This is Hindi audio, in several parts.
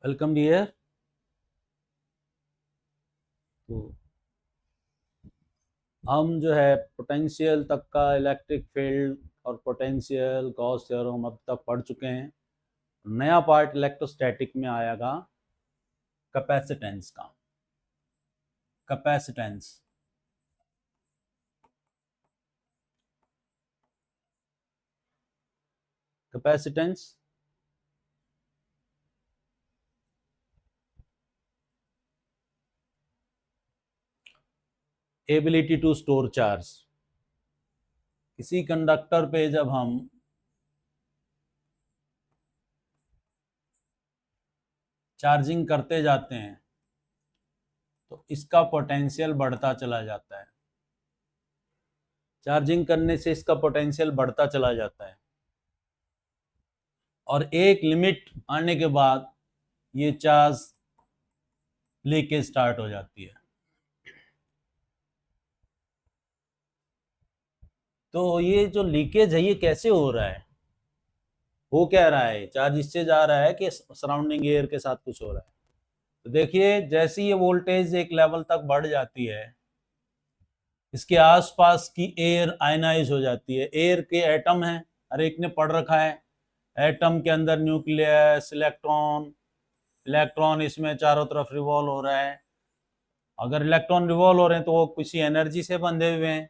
Welcome dear. तो हम जो है पोटेंशियल तक का इलेक्ट्रिक फील्ड और पोटेंशियल गॉस थ्योरम अब तक पढ़ चुके हैं। नया पार्ट इलेक्ट्रोस्टैटिक में आएगा कैपेसिटेंस का। Capacitance capacitance ability to store charge. किसी कंडक्टर पे जब हम चार्जिंग करते जाते हैं तो इसका पोटेंशियल बढ़ता चला जाता है। चार्जिंग करने से इसका पोटेंशियल बढ़ता चला जाता है और एक लिमिट आने के बाद ये चार्ज लीकेज स्टार्ट हो जाती है। तो ये जो लीकेज है ये कैसे हो रहा है? हो क्या रहा है? चार्ज इससे जा रहा है कि सराउंडिंग एयर के साथ कुछ हो रहा है? तो देखिए, जैसे ये वोल्टेज एक लेवल तक बढ़ जाती है, इसके आसपास की एयर आयनाइज हो जाती है। एयर के एटम हैं, हर एक ने पढ़ रखा है। एटम के अंदर न्यूक्लियस, इलेक्ट्रॉन, इलेक्ट्रॉन इसमें चारों तरफ रिवॉल्व हो रहा है। अगर इलेक्ट्रॉन रिवॉल्व हो रहे हैं तो वो किसी एनर्जी से बंधे हुए हैं।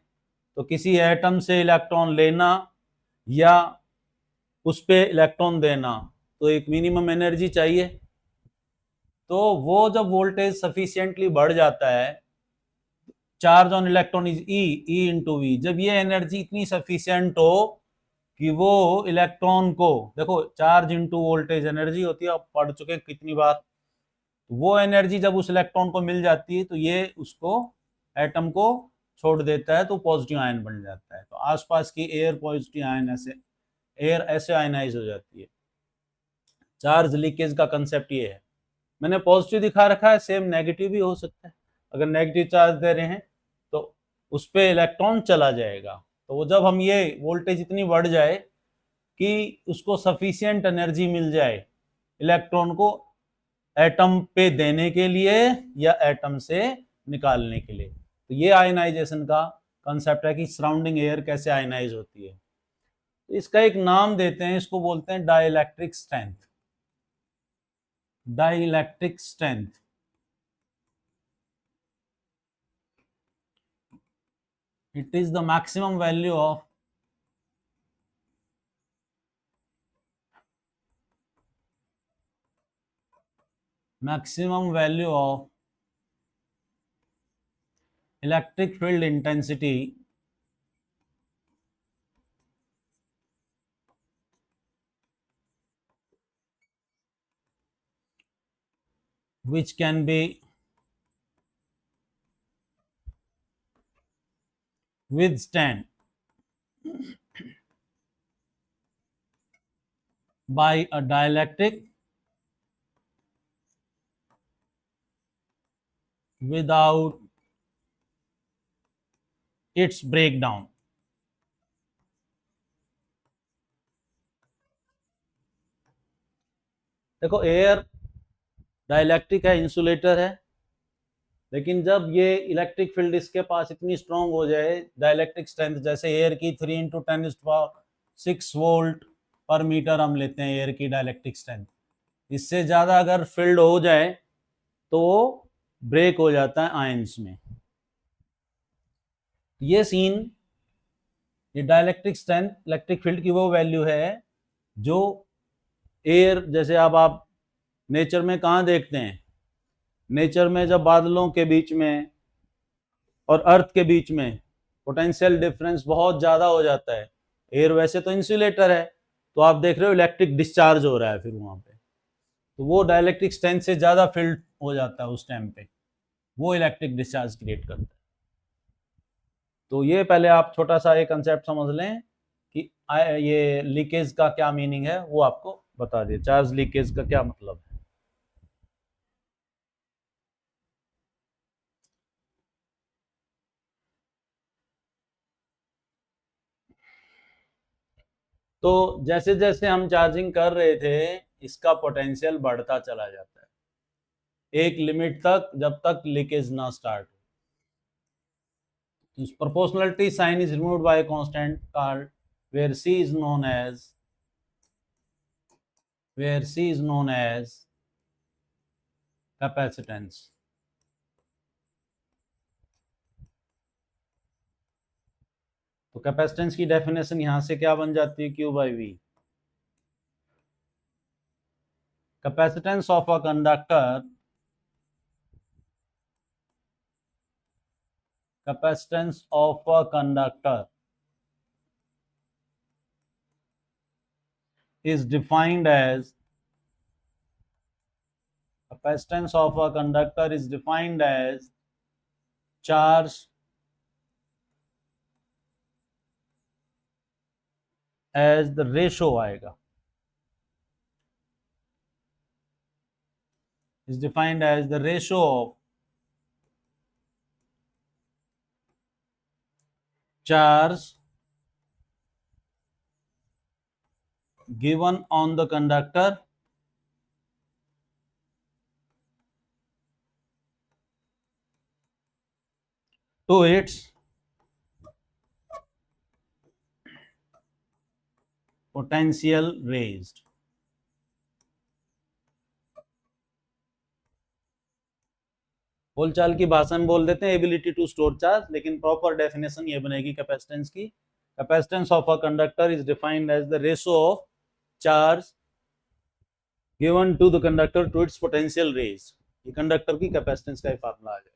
तो किसी एटम से इलेक्ट्रॉन लेना या उस पे इलेक्ट्रॉन देना, तो एक मिनिमम एनर्जी चाहिए। तो वो जब वोल्टेज सफिशिएंटली बढ़ जाता है, charge on electron is e into V, जब ये एनर्जी इतनी सफिशिएंट हो कि वो इलेक्ट्रॉन को, देखो चार्ज इंटू वोल्टेज एनर्जी होती है, आप पढ़ चुके हैं कितनी बार। तो वो एनर्जी जब उस इलेक्ट्रॉन को मिल जाती है तो ये उसको, एटम को छोड़ देता है, तो पॉजिटिव आयन बन जाता है। तो आसपास की एयर पॉजिटिव आयन ऐसे, एयर ऐसे आयनाइज हो जाती है। चार्ज लीकेज का कंसेप्ट ये है। मैंने पॉजिटिव दिखा रखा है, सेम नेगेटिव भी हो सकता है। अगर नेगेटिव चार्ज दे रहे हैं तो उस पर इलेक्ट्रॉन चला जाएगा। तो वो जब हम ये वोल्टेज इतनी बढ़ जाए कि उसको सफिशियंट एनर्जी मिल जाए इलेक्ट्रॉन को एटम पे देने के लिए या एटम से निकालने के लिए, तो ये आयनाइजेशन का कंसेप्ट है कि सराउंडिंग एयर कैसे आयनाइज होती है। तो इसका एक नाम देते हैं, इसको बोलते हैं dielectric strength. Dielectric strength, it is the maximum value of electric field intensity which can be withstand by a dielectric without its breakdown। देखो, एयर डाइलेक्ट्रिक है, इंसुलेटर है, लेकिन जब ये इलेक्ट्रिक फील्ड इसके पास इतनी स्ट्रांग हो जाए, डाइलेक्ट्रिक स्ट्रेंथ जैसे एयर की 3 × 10⁻⁶ पर मीटर हम लेते हैं एयर की डाइलेक्ट्रिक स्ट्रेंथ। इससे ज़्यादा अगर फील्ड हो जाए तो वो ब्रेक हो जाता है आयंस में। ये सीन, ये डाइलेक्ट्रिक स्ट्रेंथ इलेक्ट्रिक फील्ड की वो वैल्यू है जो एयर, जैसे अब आप नेचर में कहाँ देखते हैं, नेचर में जब बादलों के बीच में और अर्थ के बीच में पोटेंशियल डिफरेंस बहुत ज़्यादा हो जाता है। एयर वैसे तो इंसुलेटर है, तो आप देख रहे हो इलेक्ट्रिक डिस्चार्ज हो रहा है फिर वहाँ पे, तो वो डाइलेक्ट्रिक स्ट्रेंथ से ज़्यादा फील्ड हो जाता है उस टाइम पे, वो इलेक्ट्रिक डिस्चार्ज क्रिएट करता है। तो ये पहले आप छोटा सा एक कंसेप्ट समझ लें कि ये लीकेज का क्या मीनिंग है, वो आपको बता दिए। चार्ज लीकेज का क्या मतलब है। तो जैसे जैसे हम चार्जिंग कर रहे थे, इसका पोटेंशियल बढ़ता चला जाता है। एक लिमिट तक, जब तक लीकेज ना स्टार्ट हो। Proportionality sign is removed by constant called where C is known as capacitance। तो कैपेसिटेंस की डेफिनेशन यहां से क्या बन जाती है, Q by V। Capacitance of a conductor is defined as charge as the ratio आएगा, is defined as the ratio of charge given on the conductor to its potential raised। बोलचाल की भाषा में बोल देते हैं एबिलिटी टू स्टोर चार्ज, लेकिन प्रॉपर डेफिनेशन ये बनेगी कैपेसिटेंस की। Capacitance of a conductor is defined as the ratio of charge given to the conductor to its potential raise. ये कंडक्टर की कैपेसिटेंस का फार्मूला आ जाए।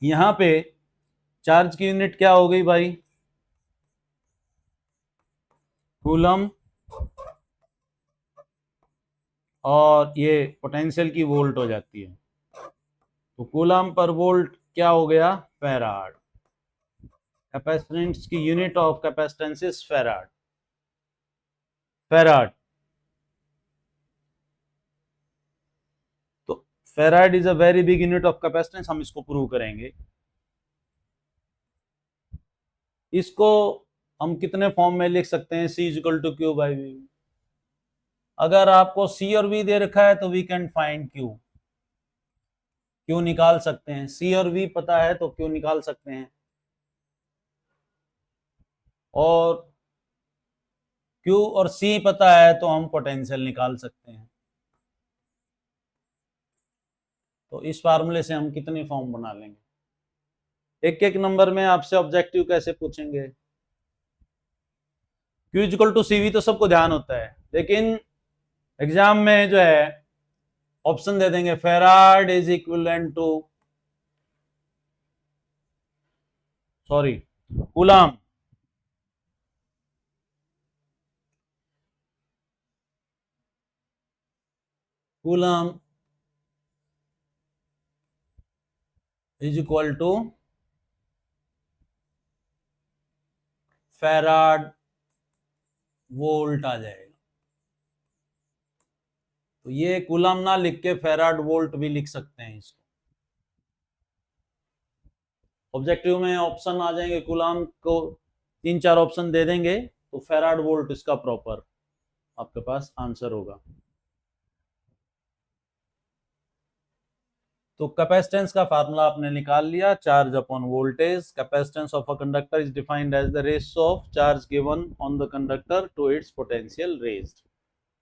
यहां पे चार्ज की यूनिट क्या हो गई भाई, कूलम, और ये पोटेंशियल की वोल्ट हो जाती है। तो कूलम पर वोल्ट क्या हो गया, फैराड। कैपेसिटेंस की unit of capacitance is farad. तो farad is a very big unit of capacitance, हम इसको प्रूव करेंगे। इसको हम कितने फॉर्म में लिख सकते हैं, C equal to Q by V। अगर आपको C और V दे रखा है तो वी कैन फाइंड Q निकाल सकते हैं। C और V पता है तो Q निकाल सकते हैं, और Q और C पता है तो हम पोटेंशियल निकाल सकते हैं। तो इस फार्मूले से हम कितनी फॉर्म बना लेंगे। एक एक नंबर में आपसे ऑब्जेक्टिव कैसे पूछेंगे। Q इक्वल टू CV तो सबको ध्यान होता है, लेकिन एग्जाम में जो है ऑप्शन दे देंगे farad is equivalent to, sorry, coulomb. Coulomb is equal to farad volt आ जाएगा। तो ये कूलम ना लिख के फैराड वोल्ट भी लिख सकते हैं इसको। ऑब्जेक्टिव में ऑप्शन आ जाएंगे, कूलम को 3-4 ऑप्शन दे देंगे, तो फैराड वोल्ट इसका प्रॉपर आपके पास आंसर होगा। तो कैपेसिटेंस का फार्मूला आपने निकाल लिया, charge upon voltage. Capacitance of a conductor is defined as the ratio of charge given on the conductor to its potential raised.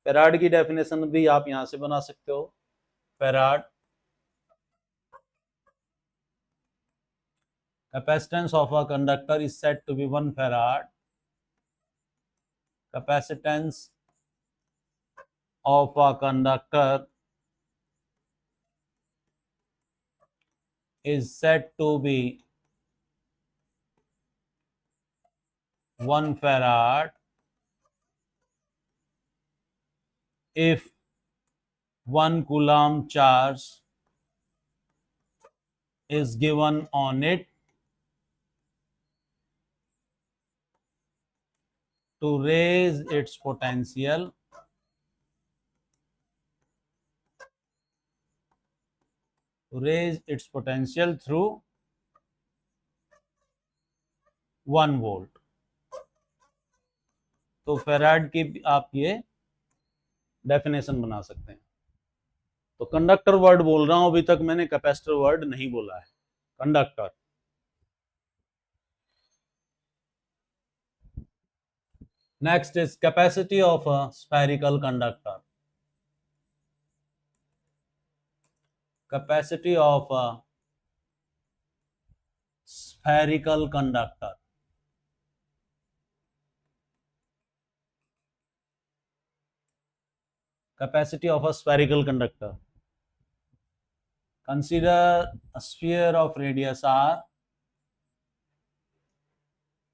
Farad की डेफिनेशन भी आप यहां से बना सकते हो। Farad capacitance of a conductor is said to be 1 farad। Capacitance of a conductor is said to be 1 farad if 1 coulomb charge is given on it to raise its potential through 1 volt। तो फैराड की आप ये डेफिनेशन बना सकते हैं। तो कंडक्टर वर्ड बोल रहा हूं, अभी तक मैंने कैपेसिटर वर्ड नहीं बोला है, conductor. Next is capacity of a spherical conductor. Capacity of a spherical conductor. Capacity of a spherical conductor. Consider a sphere of radius r.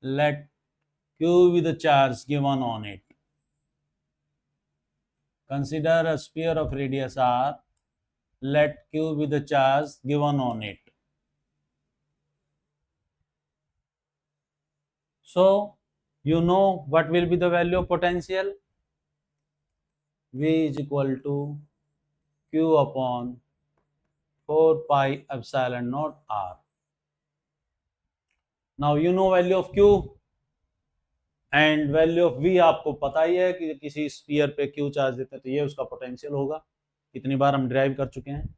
Let q with the charge given on it. Consider a sphere of radius r. Let q with the charge given on it. So, you know what will be the value of potential? V is equal to q upon 4 pi epsilon naught r. Now you know value of q and value of v आपको पता ही है कि किसी स्फीयर पे q चार्ज देते हैं तो ये उसका पोटेंशियल होगा, इतनी बार हम डिराइव कर चुके हैं।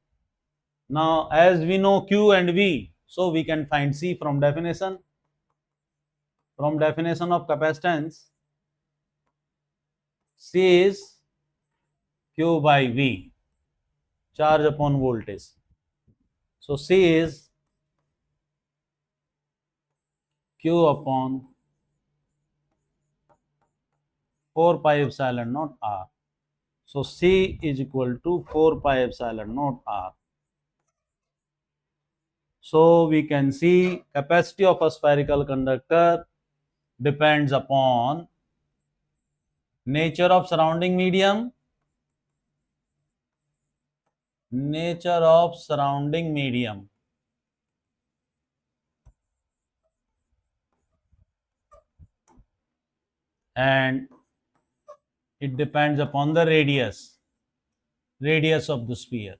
Now as we know q and v, so we can find c from definition. From definition of capacitance, c is q by v, charge upon voltage. So c is q upon 4 pi epsilon naught r. So C is equal to 4 pi epsilon naught r. So we can see capacity of a spherical conductor depends upon nature of surrounding medium, nature of surrounding medium, and it depends upon the radius of the sphere.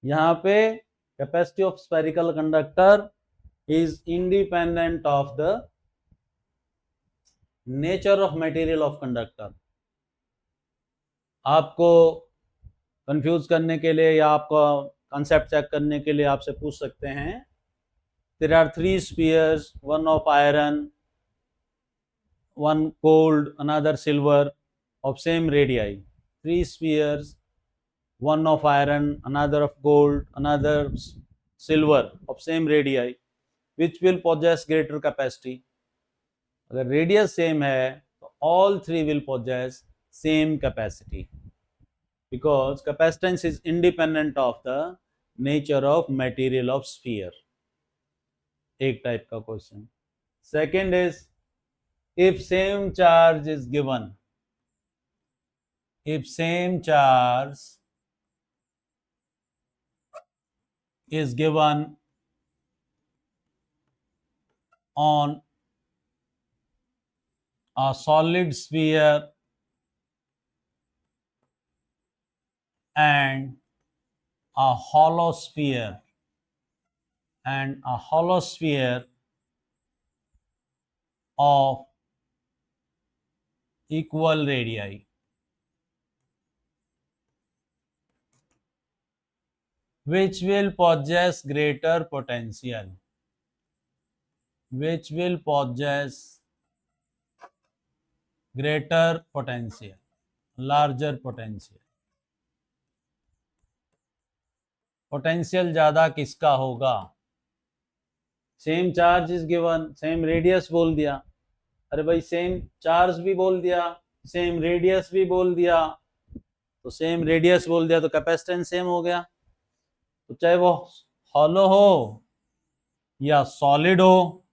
यहाँ पे capacity of spherical conductor is independent of the nature of material of conductor. आपको कंफ्यूज करने के लिए या आपका कंसेप्ट चेक करने के लिए आपसे पूछ सकते हैं, there are 3 spheres, one of iron, one gold, another silver, of same radii. 3 spheres, one of iron, another of gold, another silver, of same radii, which will possess greater capacity. अगर रेडियस सेम है तो all 3 will possess same capacity, because capacitance is independent of the nature of material of sphere. एक टाइप का question. Second is, if same charge is given, if same charge is given on a solid sphere and a hollow sphere of equal radii, which will possess greater potential, which will possess greater potential, larger potential. Potential ज्यादा किसका होगा? Same charge is given, same radius बोल दिया, अरे भाई सेम चार्ज भी बोल दिया, सेम रेडियस भी बोल दिया, तो सेम रेडियस बोल दिया तो कैपेसिटेंस सेम हो गया। तो चाहे वो हॉलो हो या सॉलिड हो,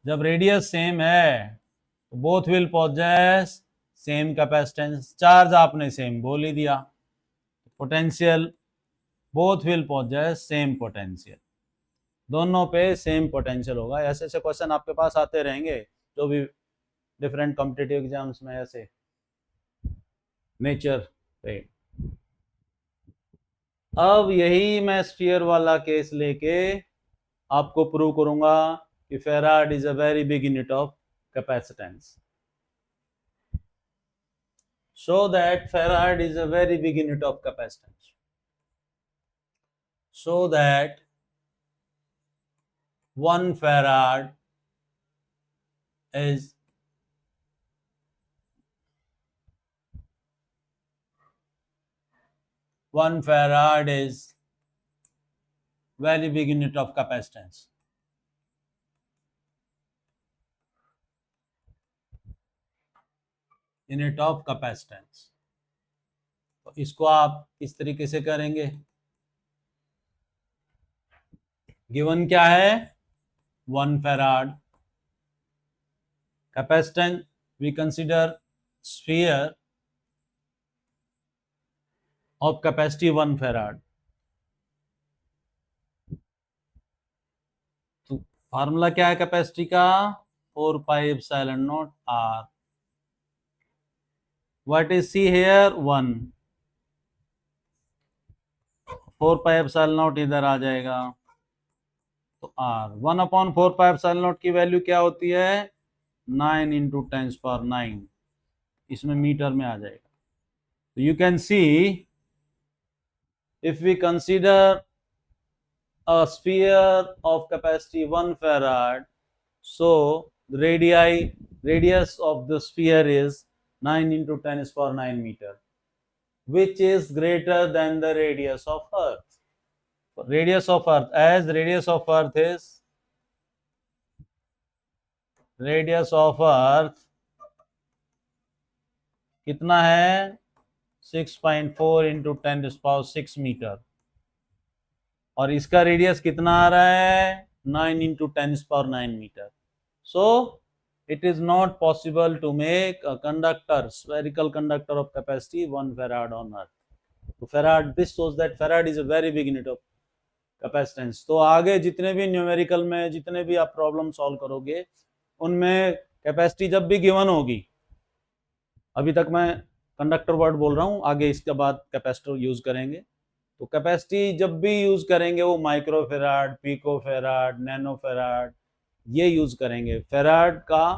जब रेडियस सेम है तो both will possess same capacitance. Charge आपने सेम बोल ही दिया, potential both will possess same potential, दोनों पे सेम पोटेंशियल होगा। ऐसे ऐसे क्वेश्चन आपके पास आते रहेंगे जो भी डिफरेंट कॉम्पिटिटिव एग्जाम्स में ऐसे नेचर पे। अब यही मैं स्फीयर वाला केस लेके आपको प्रूव करूंगा कि farad is a very big unit of capacitance. Show that farad is a very big unit of capacitance. So that 1 farad is 1 farad is very big unit of capacitance. Unit of capacitance. तो इसको आप इस तरीके से करेंगे. गिवन क्या है? 1 farad. Capacitance, we consider sphere of capacity 1 farad. तो फार्मूला क्या है कैपेसिटी का? 4 pi epsilon naught r. What is C here? 1. 4 pi epsilon naught इधर आ जाएगा तो r. 1/4 pi epsilon naught की वैल्यू क्या होती है? 9 into 10⁹ इसमें मीटर में आ जाएगा. तो you can see if we consider a sphere of capacity 1 farad, so the radius of the sphere is 9 into 10⁹ meter, which is greater than the radius of earth. Radius of earth, as radius of earth is radius of earth कितना है? 6.4 into 10⁶ मीटर. और इसका रेडियस कितना आ रहा है? 9 into 10⁹ metre. So it is not possible to make a conductor, spherical conductor of capacity 1 farad on earth. तो farad, this shows that farad is a very big unit of capacitance. तो आगे जितने भी न्यूमेरिकल में जितने भी आप प्रॉब्लम सॉल्व करोगे उनमें कैपेसिटी जब भी गिवन होगी, अभी तक मैं कंडक्टर वर्ड बोल रहा हूँ, आगे इसके बाद कैपेसिटर यूज करेंगे. तो कैपेसिटी जब भी यूज करेंगे वो micro farad, pico farad, nano farad ये यूज करेंगे. फेराड का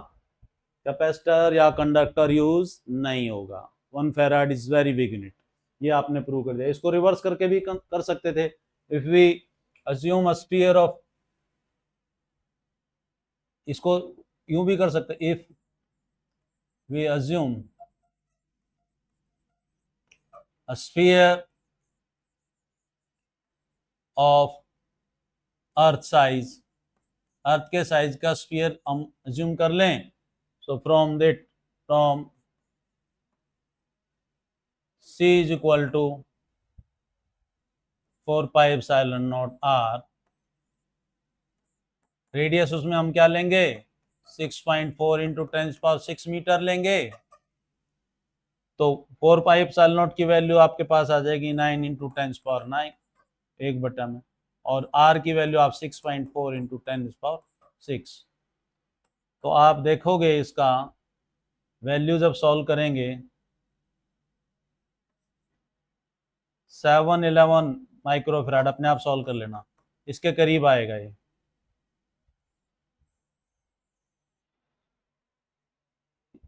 कैपेसिटर या कंडक्टर यूज नहीं होगा. 1 farad is very big unit. ये आपने प्रूव कर दिया. इसको रिवर्स करके भी कर सकते थे. If we assume a sphere of, इसको यूं भी कर सकते. If we assume a sphere of earth size, earth के साइज का स्फीयर हम अज्यूम कर लें. So from C is equal to 4 pi epsilon naught r. Radius उसमें हम क्या लेंगे? 6.4 into 10⁶ मीटर लेंगे. तो 4 pi epsilon naught की वैल्यू आपके पास आ जाएगी 9 into 10⁹ 1 में, और r की वैल्यू आप 6.4 into 10⁶. तो आप देखोगे इसका वैल्यू जब सॉल्व करेंगे 711 माइक्रोफैराड, अपने आप सॉल्व कर लेना, इसके करीब आएगा ये.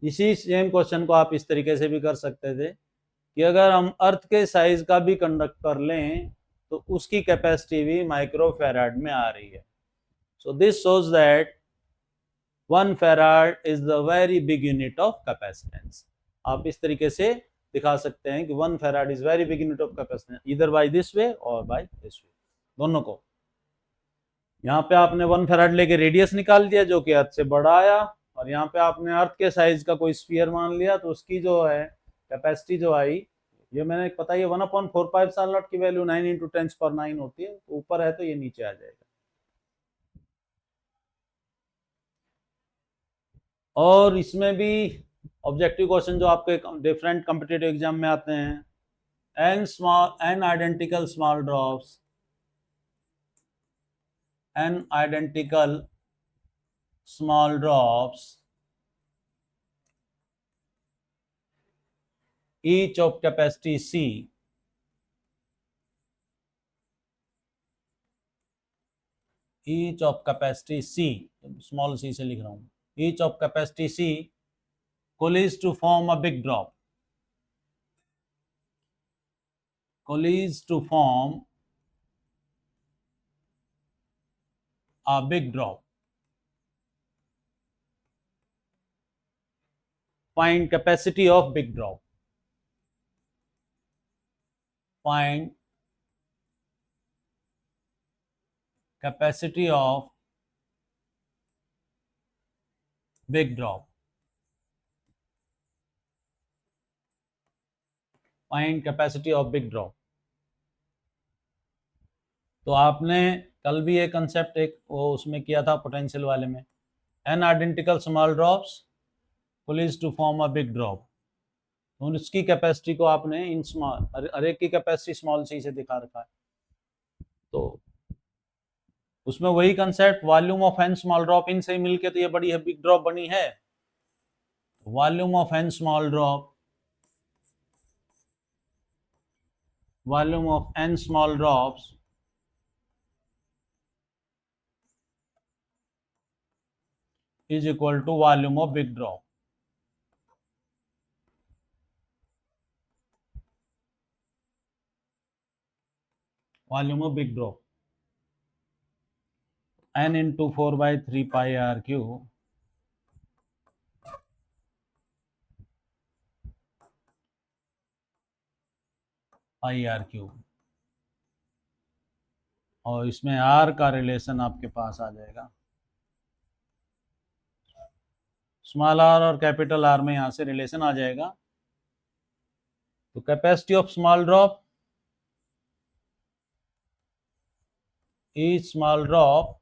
इसी सेम क्वेश्चन को आप इस तरीके से भी कर सकते थे कि अगर हम अर्थ के साइज का भी कंडक्टर लें तो उसकी कैपेसिटी भी माइक्रोफैराड में आ रही है. So this shows that 1 farad is the very big unit of capacitance. आप इस तरीके से दिखा सकते हैं कि 1 farad is very big unit of capacitance, either by this way or by this way. दोनों को. यहाँ पे आपने 1 farad लेके रेडियस निकाल दिया जो कि अर्थ से बड़ा आया, और यहाँ पे आपने अर्थ के साइज का कोई स्फीयर मान लिया तो उसकी जो है कैपेसिटी जो आई, ये मैंने पता है 1/4 pi epsilon naught की वैल्यू 9 into 10⁹ होती है. तो ऊपर है तो ये नीचे आ जाएगा. और इसमें भी ऑब्जेक्टिव क्वेश्चन जो आपके डिफरेंट कॉम्पिटिटिव एग्जाम में आते हैं, n identical small drops, n identical small drops each of capacity C, each of capacity C, small c से लिख रहा हूँ, each of capacity C collides to form a big drop, collides to form a big drop. Find capacity of big drop. Find capacity of big drop. Find capacity of big drop. तो आपने कल भी ये कंसेप्ट एक वो उसमें किया था पोटेंशियल वाले में, n identical small drops police to form a big drop. तो उसकी कैपेसिटी को आपने इन स्मॉल, हर एक की कैपेसिटी स्मॉल सी से दिखा रखा है। तो उसमें वही concept volume of n small drop इन से मिलके तो ये बड़ी है बिग ड्रॉप बनी है। Volume of n small drop, volume of n small drops is equal to volume of big drop. Volume of big drop. N into 4 by 3 pi r cube pi r cube, और इसमें r का रिलेशन आपके पास आ जाएगा, स्मॉल आर और कैपिटल आर में यहां से रिलेशन आ जाएगा। तो capacity of small drop, each small drop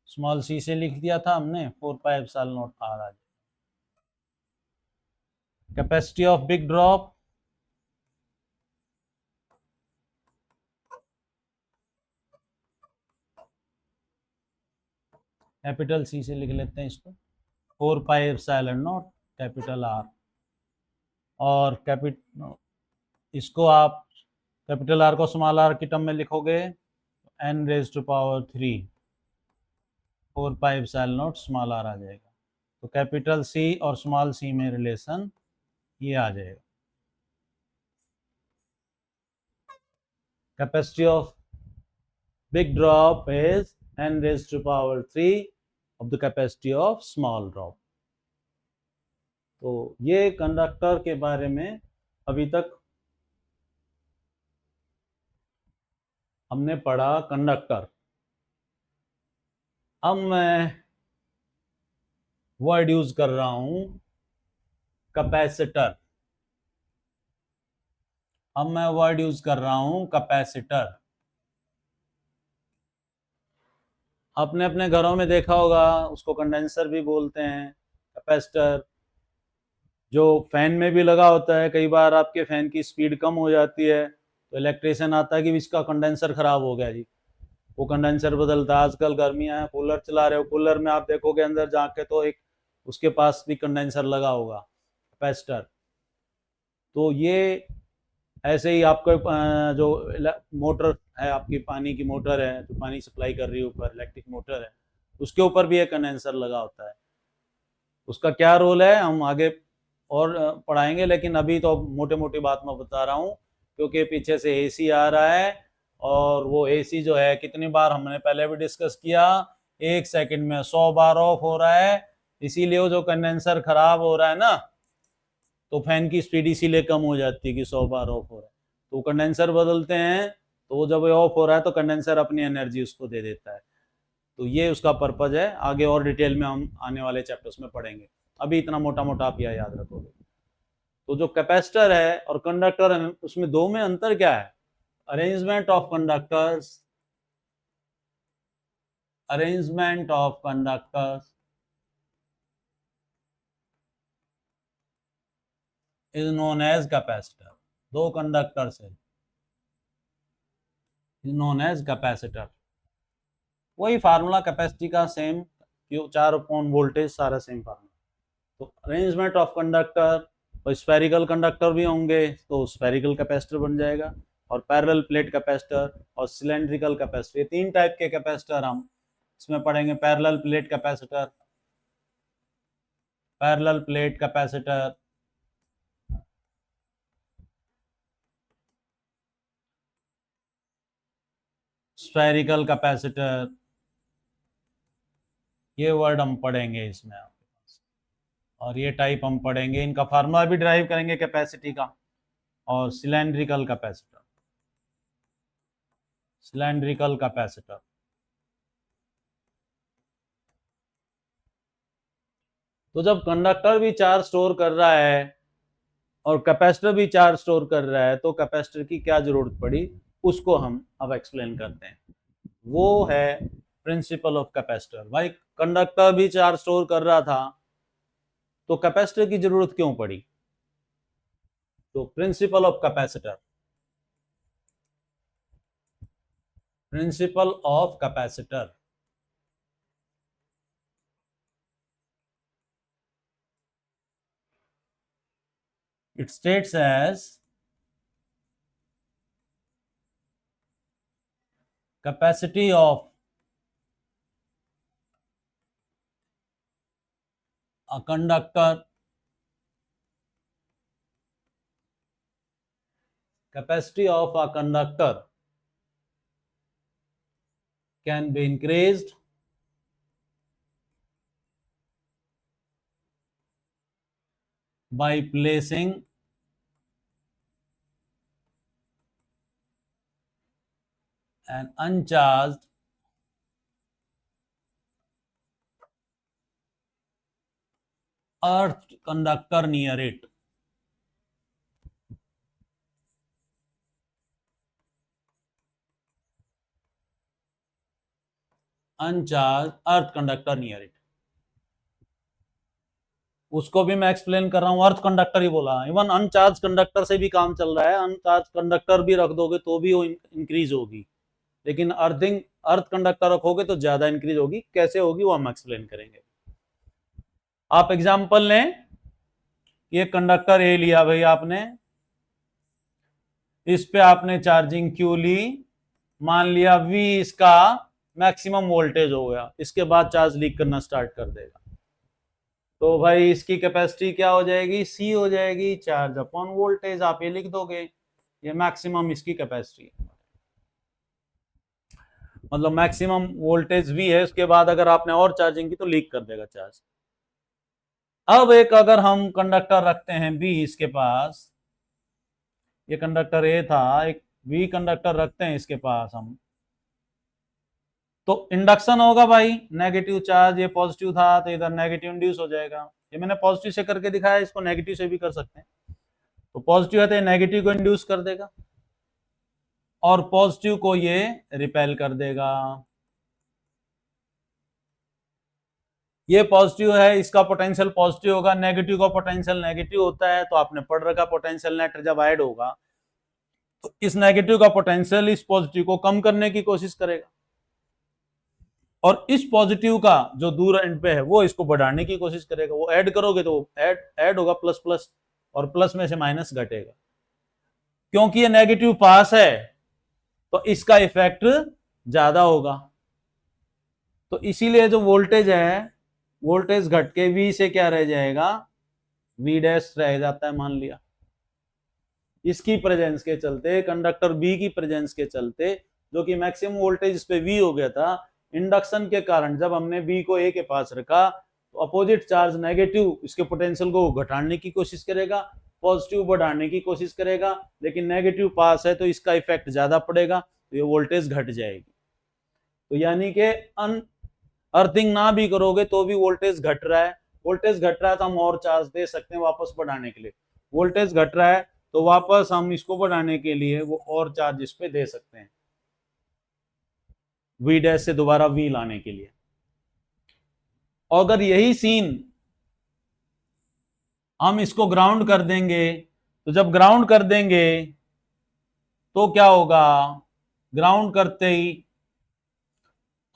small C से लिख दिया था हमने, 4 पाई एप्सिलॉन नॉट आर आ जाएगा। Capacity of big drop, capital C से लिख लेते हैं इसको, 4 pi epsilon naught capital R, और इसको आप कैपिटल आर को स्मॉल आर की टर्म में लिखोगे n raise to power 3 4 pi epsilon naught small R आ जाएगा। तो कैपिटल सी और स्मॉल सी में रिलेशन ये आ जाएगा। Capacity of big drop is n raise to power 3 of the capacity of small drop. तो ये कंडक्टर के बारे में अभी तक हमने पढ़ा कंडक्टर। अब मैं वर्ड यूज कर रहा हूं कैपेसिटर। अब मैं वर्ड यूज कर रहा हूं कैपेसिटर। आपने अपने घरों में देखा होगा, उसको कंडेंसर भी बोलते हैं, कैपेसिटर जो फैन में भी लगा होता है। कई बार आपके फैन की स्पीड कम हो जाती है तो इलेक्ट्रिशियन आता है कि इसका कंडेंसर खराब हो गया जी, वो कंडेंसर बदलता है। आजकल गर्मियां हैं, कूलर चला रहे हो, कूलर में आप देखोगे अंदर जाके तो एक उसके पास भी कंडेंसर लगा होगा, कैपेसिटर। तो ये ऐसे ही आपको जो मोटर है, आपकी पानी की मोटर है जो पानी सप्लाई कर रही है ऊपर, इलेक्ट्रिक मोटर है, उसके ऊपर भी एक कंडेंसर लगा होता है। उसका क्या रोल है हम आगे और पढ़ाएंगे, लेकिन अभी तो मोटे मोटी बात मैं बता रहा हूँ, क्योंकि पीछे से एसी आ रहा है और वो एसी जो है कितनी बार हमने पहले भी डिस्कस किया, 1 सेकंड में 100 बार ऑफ हो रहा है। इसीलिए वो जो कंडेंसर खराब हो रहा है ना, तो फैन की स्पीड इसीलिए कम हो जाती है कि 100 बार ऑफ हो रहा है। तो कंडेंसर बदलते हैं, तो वो जब ऑफ हो रहा है तो कंडेंसर अपनी एनर्जी उसको दे देता है। तो ये उसका पर्पज है। आगे और डिटेल में हम आने वाले चैप्टर्स में पढ़ेंगे, अभी इतना मोटा मोटा आप यह याद रखोगे। तो जो कैपेसिटर है और कंडक्टर है, उसमें दो में अंतर क्या है? Arrangement of conductors, arrangement of conductors is known as capacitor. दो कंडक्टर से इज नोन एज कैपेसिटर। वही फार्मूला कैपेसिटी का सेम, 4 अपॉन वोल्टेज, सारा सेम फार्मूला। तो अरेंजमेंट ऑफ कंडक्टर, और स्फेरिकल कंडक्टर भी होंगे तो स्फेरिकल कैपेसिटर बन जाएगा। और पैरेलल प्लेट कैपेसिटर और सिलेंड्रिकल कैपेसिटर, ये 3 टाइप के कैपेसिटर हम इसमें पढ़ेंगे। Parallel plate capacitor, parallel plate capacitor, spherical capacitor, ये वर्ड हम पढ़ेंगे इसमें आपके पास, और ये टाइप हम पढ़ेंगे, इनका फार्मूला भी ड्राइव करेंगे कैपेसिटी का। और सिलेंड्रिकल कैपेसिटर, सिलेंड्रिकल कैपेसिटर, तो जब कंडक्टर भी चार्ज स्टोर कर रहा है और कैपेसिटर भी चार्ज स्टोर कर रहा है तो कैपेसिटर की क्या जरूरत पड़ी, उसको हम अब एक्सप्लेन करते हैं। वो है प्रिंसिपल ऑफ कैपेसिटर। भाई कंडक्टर भी चार्ज स्टोर कर रहा था तो कैपेसिटर की जरूरत क्यों पड़ी? तो principle of capacitor, principle of capacitor, it states as capacity of a conductor, capacity of a conductor can be increased by placing an uncharged earth conductor near it. अनचार्ज earth conductor near it, उसको भी मैं एक्सप्लेन कर रहा हूं, अर्थ कंडक्टर ही बोला। इवन अनचार्ज कंडक्टर से भी काम चल रहा है, अनचार्ज कंडक्टर भी रख दोगे तो भी वो इंक्रीज होगी, लेकिन अर्थ कंडक्टर रखोगे तो ज्यादा इंक्रीज होगी। कैसे होगी वो हम एक्सप्लेन करेंगे। आप एग्जांपल लें, ये कंडक्टर ए लिया भाई आपने, इस पे आपने चार्जिंग क्यू ली, मान लिया V इसका मैक्सिमम वोल्टेज हो गया, इसके बाद चार्ज लीक करना स्टार्ट कर देगा, तो भाई इसकी कैपेसिटी क्या हो जाएगी? C हो जाएगी, चार्ज अपॉन वोल्टेज। आप ये लिख दोगे, ये मैक्सिमम इसकी कैपेसिटी, मतलब मैक्सिमम वोल्टेज V है, उसके बाद अगर आपने और चार्जिंग की तो लीक कर देगा चार्ज। अब एक अगर हम कंडक्टर रखते हैं B इसके पास, ये कंडक्टर A था, एक B कंडक्टर रखते हैं इसके पास हम, तो इंडक्शन होगा भाई, नेगेटिव चार्ज, ये पॉजिटिव था तो इधर नेगेटिव इंड्यूस हो जाएगा। ये मैंने पॉजिटिव से करके दिखाया, इसको नेगेटिव से भी कर सकते हैं। तो पॉजिटिव है तो ये नेगेटिव को इंड्यूस कर देगा और पॉजिटिव को ये रिपेल कर देगा। ये पॉजिटिव है, इसका पोटेंशियल पॉजिटिव होगा, नेगेटिव का पोटेंशियल नेगेटिव होता है, तो आपने पढ़ रखा पोटेंशियल नेट जब ऐड होगा तो इस नेगेटिव का पोटेंशियल इस पॉजिटिव को कम करने की कोशिश करेगा और इस पॉजिटिव का जो दूर एंड पे है वो इसको बढ़ाने की कोशिश करेगा। वो ऐड करोगे तो ऐड होगा प्लस प्लस, और प्लस में से माइनस घटेगा। क्योंकि ये नेगेटिव पास है तो इसका इफेक्ट ज्यादा होगा, तो इसीलिए जो वोल्टेज है, वोल्टेज घट के V से क्या रह जाएगा? V डैश रह जाता है, मान लिया। इसकी प्रेजेंस के चलते, कंडक्टर B की प्रेजेंस के चलते, जो कि मैक्सिमम वोल्टेज इस पे V हो गया था, इंडक्शन के कारण जब हमने B को A के पास रखा तो अपोजिट चार्ज नेगेटिव इसके पोटेंशियल को घटाने की कोशिश करेगा, पॉजिटिव बढ़ाने की कोशिश करेगा, लेकिन नेगेटिव पास है तो इसका इफेक्ट ज्यादा पड़ेगा, तो ये वोल्टेज घट जाएगी। तो यानी कि अर्थिंग ना भी करोगे तो भी वोल्टेज घट रहा है, वोल्टेज घट रहा है तो हम और चार्ज दे सकते हैं वापस बढ़ाने के लिए, वोल्टेज घट रहा है तो वापस हम इसको बढ़ाने के लिए वो और चार्ज इस पे दे सकते हैं, V डैश से दोबारा V लाने के लिए। और अगर यही सीन हम इसको ग्राउंड कर देंगे, तो जब ग्राउंड कर देंगे तो क्या होगा? ग्राउंड करते ही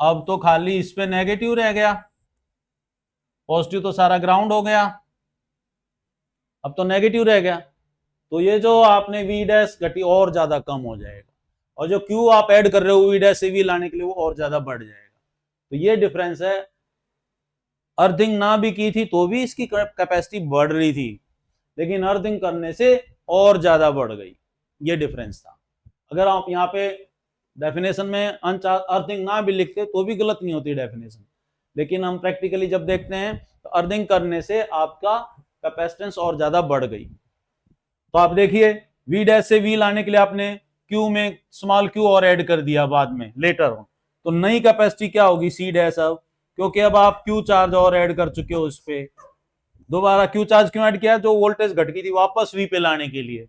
अब तो खाली इस पे नेगेटिव रह गया, पॉजिटिव तो सारा ग्राउंड हो गया, अब तो नेगेटिव रह गया, तो ये जो आपने वी डैश घटी और ज्यादा कम हो जाएगा, और जो क्यू आप ऐड कर रहे हो वी डैश से वी लाने के लिए वो और ज्यादा बढ़ जाएगा। तो ये डिफरेंस है। अर्थिंग ना भी की थी तो भी इसकी कैपेसिटी बढ़ रही थी, लेकिन अर्थिंग करने से और ज्यादा बढ़ गई, ये डिफरेंस था। अगर आप यहाँ पे डेफिनेशन में अर्थिंग ना भी लिखते तो भी गलत नहीं होती डेफिनेशन, लेकिन हम प्रैक्टिकली जब देखते हैं तो अर्थिंग करने से आपका कैपेसिटेंस और ज्यादा बढ़ गई। तो आप देखिए वी डैश से वी लाने के लिए आपने क्यू में स्मॉल क्यू और ऐड कर दिया बाद में लेटर हो, तो नई कैपेसिटी क्या होगी सी डैश अब, क्योंकि अब आप क्यू चार्ज और ऐड कर चुके हो, इस पे दोबारा क्यू चार्ज क्यों ऐड किया, जो वोल्टेज घट गई थी वापस वी पे लाने के लिए,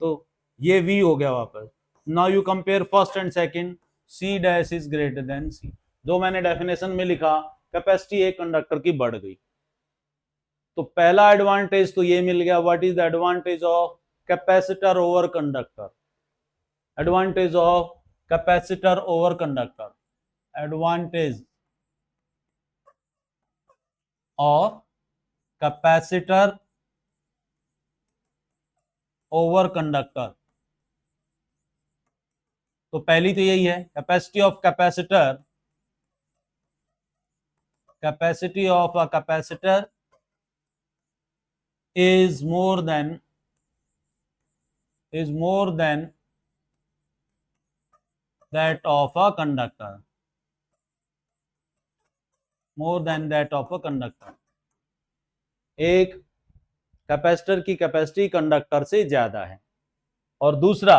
तो ये वी हो गया वापस। Now you compare first and second, C dash is greater than C, जो मैंने डेफिनेशन में लिखा कैपेसिटी एक कंडक्टर की बढ़ गई। तो पहला एडवांटेज तो ये मिल गया, what is the advantage of capacitor over conductor, advantage of capacitor over conductor, advantage of capacitor over conductor. तो पहली तो यही है capacity of capacitor, capacity of a capacitor is more than that of a conductor, more than that of a conductor। एक कैपेसिटर की कैपेसिटी कंडक्टर से ज्यादा है। और दूसरा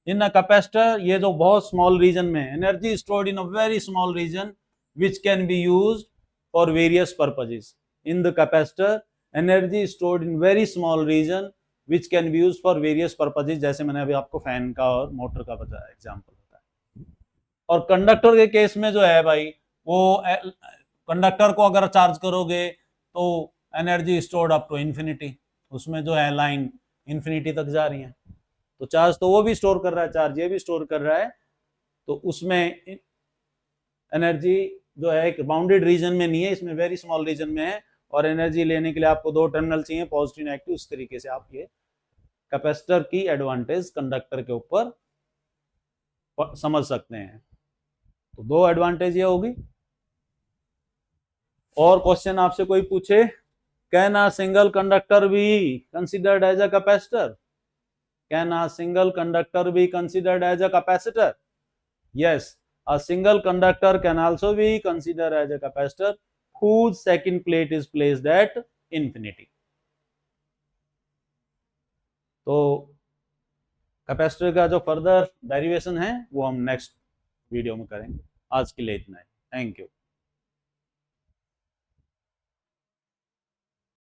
इन अ कैपेसिटर, ये जो बहुत स्मॉल रीजन में energy stored in a very small region which can be used for various purposes. In the capacitor energy stored in very small region which can be use for various purposes, जैसे मैंने अभी आपको फैन का और मोटर का बताया एग्जाम्पल बताया। और कंडक्टर के केस में जो है भाई, वो कंडक्टर को अगर चार्ज करोगे तो energy stored up to infinity, उसमें जो है लाइन इंफिनिटी तक जा रही है, तो चार्ज तो वो भी स्टोर कर रहा है, चार्ज ये भी स्टोर कर रहा है, तो उसमें एनर्जी जो है एक बाउंडेड रीजन में नहीं है, इसमें वेरी स्मॉल रीजन में है। और एनर्जी लेने के लिए आपको दो टर्मिनल चाहिए, पॉजिटिव नेगेटिव, उस तरीके से आप ये कैपेसिटर की एडवांटेज कंडक्टर के ऊपर समझ सकते हैं। तो दो एडवांटेज ये होगी। और क्वेश्चन आपसे कोई पूछे, can a single conductor be considered as a capacitor, can a single conductor be considered as a capacitor? Yes, a single conductor can also be considered as a capacitor whose second plate is placed at infinity। तो कैपेसिटर का जो फर्दर डेरिवेशन है वो हम नेक्स्ट वीडियो में करेंगे। आज के लिए इतना है, थैंक यू।